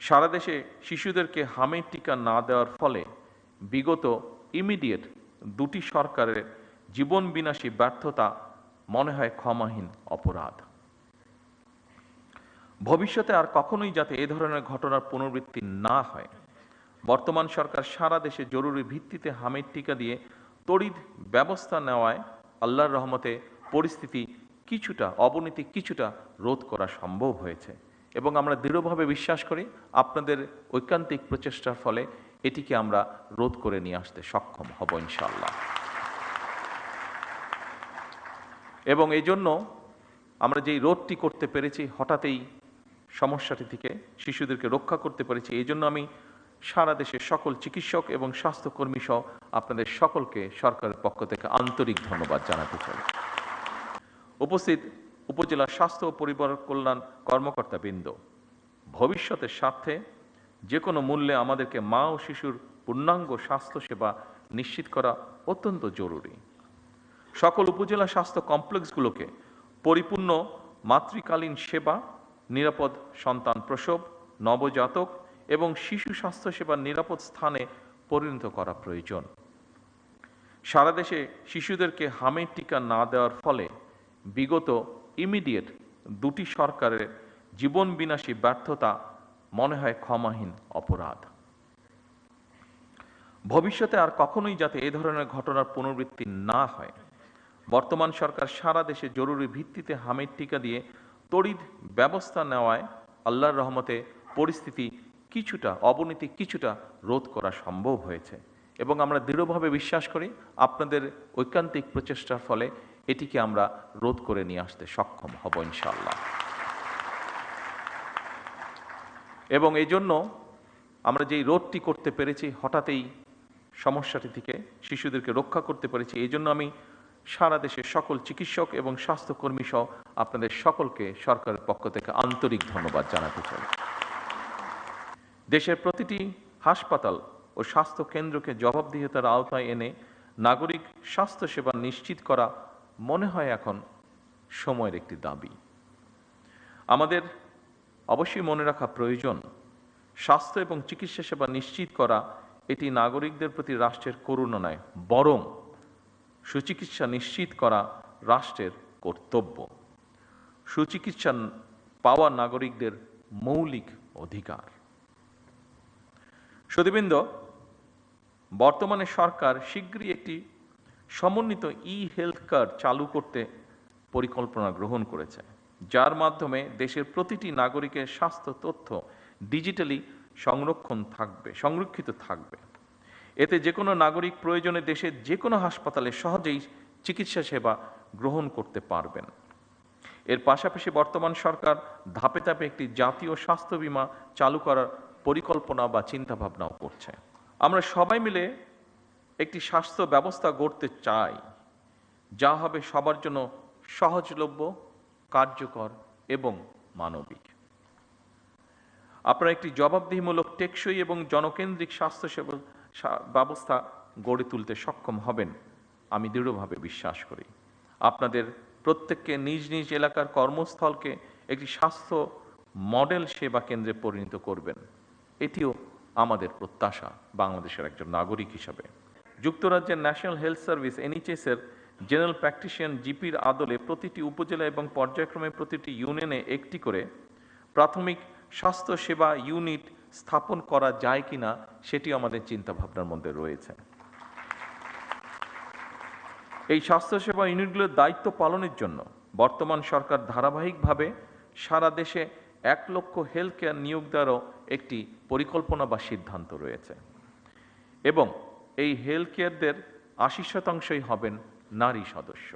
সারা দেশে শিশুদেরকে হামের টিকা না দেওয়ার ফলে বিগত ইমিডিয়েট দুটি সরকারের জীবন বিনাশী ব্যর্থতা মনে হয় ক্ষমাহীন অপরাধ। ভবিষ্যতে আর কখনোই যাতে এ ধরনের ঘটনার পুনরাবৃত্তি না হয়, বর্তমান সরকার সারা দেশে জরুরি ভিত্তিতে হামের টিকা দিয়ে তড়িৎ ব্যবস্থা নেওয়ায় আল্লাহর রহমতে পরিস্থিতি অবনতি কিছুটা রোধ করা সম্ভব হয়েছে এবং আমরা দৃঢ়ভাবে বিশ্বাস করি আপনাদের ঐকান্তিক প্রচেষ্টার ফলে এটিকে আমরা রোধ করে নিয়ে আসতে সক্ষম হব ইনশাআল্লাহ। এবং এই জন্য আমরা যেই রোধটি করতে পেরেছি, হঠাৎই সমস্যাটি থেকে শিশুদেরকে রক্ষা করতে পেরেছি, এই জন্য আমি সারা দেশের সকল চিকিৎসক এবং স্বাস্থ্যকর্মী সহ আপনাদের সকলকে সরকারের পক্ষ থেকে আন্তরিক ধন্যবাদ জানাতে চাই। উপস্থিত উপজেলা স্বাস্থ্য ও পরিবার কল্যাণ কর্মকর্তাবৃন্দ, ভবিষ্যতের স্বার্থে যে কোনো মূল্যে আমাদেরকে মা ও শিশুর পূর্ণাঙ্গ স্বাস্থ্যসেবা নিশ্চিত করা অত্যন্ত জরুরি। সকল উপজেলা স্বাস্থ্য কমপ্লেক্সগুলোকে পরিপূর্ণ মাতৃকালীন সেবা, নিরাপদ সন্তান প্রসব, নবজাতক এবং শিশু স্বাস্থ্যসেবার নিরাপদ স্থানে পরিণত করা প্রয়োজন। সারা দেশে শিশুদেরকে হামের টিকা না দেওয়ার ফলে বিগত ইমিডিয়েট দুটি সরকারের জীবন বিনাশী ব্যর্থতা মনে হয় ক্ষমাহীন অপরাধ। ভবিষ্যতে আর কখনোই যাতে এ ধরনের ঘটনার পুনরাবৃত্তি না হয়, বর্তমান সরকার সারা দেশে জরুরি ভিত্তিতে হামের টিকা দিয়ে তড়িৎ ব্যবস্থা নেওয়ায় আল্লাহর রহমতে পরিস্থিতি অবনতি কিছুটা রোধ করা সম্ভব হয়েছে এবং আমরা দৃঢ়ভাবে বিশ্বাস করি আপনাদের ঐকান্তিক প্রচেষ্টার ফলে এটিকে আমরা রোধ করে নিয়ে আসতে সক্ষম হব ইনশাআল্লাহ। এবং এই জন্য আমরা যেই রোধটি করতে পেরেছি, হঠাৎই সমস্যাটি থেকে শিশুদেরকে রক্ষা করতে পেরেছি, এই জন্য আমি সারা দেশের সকল চিকিৎসক এবং স্বাস্থ্যকর্মী সহ আপনাদের সকলকে সরকারের পক্ষ থেকে আন্তরিক ধন্যবাদ জানাতে চাই। দেশের প্রতিটি হাসপাতাল ও স্বাস্থ্য কেন্দ্রকে জবাবদিহিতার আওতায় এনে নাগরিক স্বাস্থ্যসেবা নিশ্চিত করা মনে হয় এখন সময়ের একটি দাবি। আমাদের অবশ্যই মনে রাখা প্রয়োজন, স্বাস্থ্য এবং চিকিৎসা সেবা নিশ্চিত করা এটি নাগরিকদের প্রতি রাষ্ট্রের করুণা নয়, বরং সুচিকিৎসা নিশ্চিত করা রাষ্ট্রের কর্তব্য। সুচিকিৎসা পাওয়া নাগরিকদের মৌলিক অধিকার। সুধীবৃন্দ, বর্তমানে সরকার শীঘ্রই একটি সমন্বিত হেলথ কার্ড চালু করতে পরিকল্পনা গ্রহণ করেছে, যার মাধ্যমে দেশের প্রতিটি নাগরিকের স্বাস্থ্য তথ্য ডিজিটালি সংরক্ষিত থাকবে। এতে যে কোনো নাগরিক প্রয়োজনে দেশের যে কোনো হাসপাতালে সহজেই চিকিৎসা সেবা গ্রহণ করতে পারবেন। এর পাশাপাশি বর্তমান সরকার ধাপে ধাপে একটি জাতীয় স্বাস্থ্য বীমা চালু করার পরিকল্পনা বা চিন্তাভাবনাও করছে। আমরা সবাই মিলে একটি স্বাস্থ্য ব্যবস্থা গড়তে চাই, যা হবে সবার জন্য সহজলভ্য, কার্যকর এবং মানবিক। আপনারা একটি জবাবদিহিমূলক, টেকসই এবং জনকেন্দ্রিক স্বাস্থ্যসেবা ব্যবস্থা গড়ে তুলতে সক্ষম হবেন আমি দৃঢ়ভাবে বিশ্বাস করি। আপনাদের প্রত্যেককে নিজ নিজ এলাকার কর্মস্থলকে একটি স্বাস্থ্য মডেল সেবা কেন্দ্রে পরিণত করবেন, এটিও আমাদের প্রত্যাশা বাংলাদেশের একজন নাগরিক হিসাবে। যুক্তরাজ্যের ন্যাশনাল হেলথ সার্ভিস NHS-এর জেনারেল প্র্যাকটিশিয়ান জিপির আদলে প্রতিটি উপজেলা এবং পর্যায়ক্রমে প্রতিটি ইউনিয়নে একটি করে প্রাথমিক স্বাস্থ্য সেবা ইউনিট স্থাপন করা যায় কিনা সেটি আমাদের চিন্তাভাবনার মধ্যে রয়েছে। এই স্বাস্থ্যসেবা ইউনিটগুলোর দায়িত্ব পালনের জন্য বর্তমান সরকার ধারাবাহিকভাবে সারা দেশে 1 লক্ষ হেলথ কেয়ার নিয়োগ দেওয়ারও একটি পরিকল্পনা বা সিদ্ধান্ত রয়েছে এবং এই হেলথ কেয়ারদের 80% হবেন নারী সদস্য।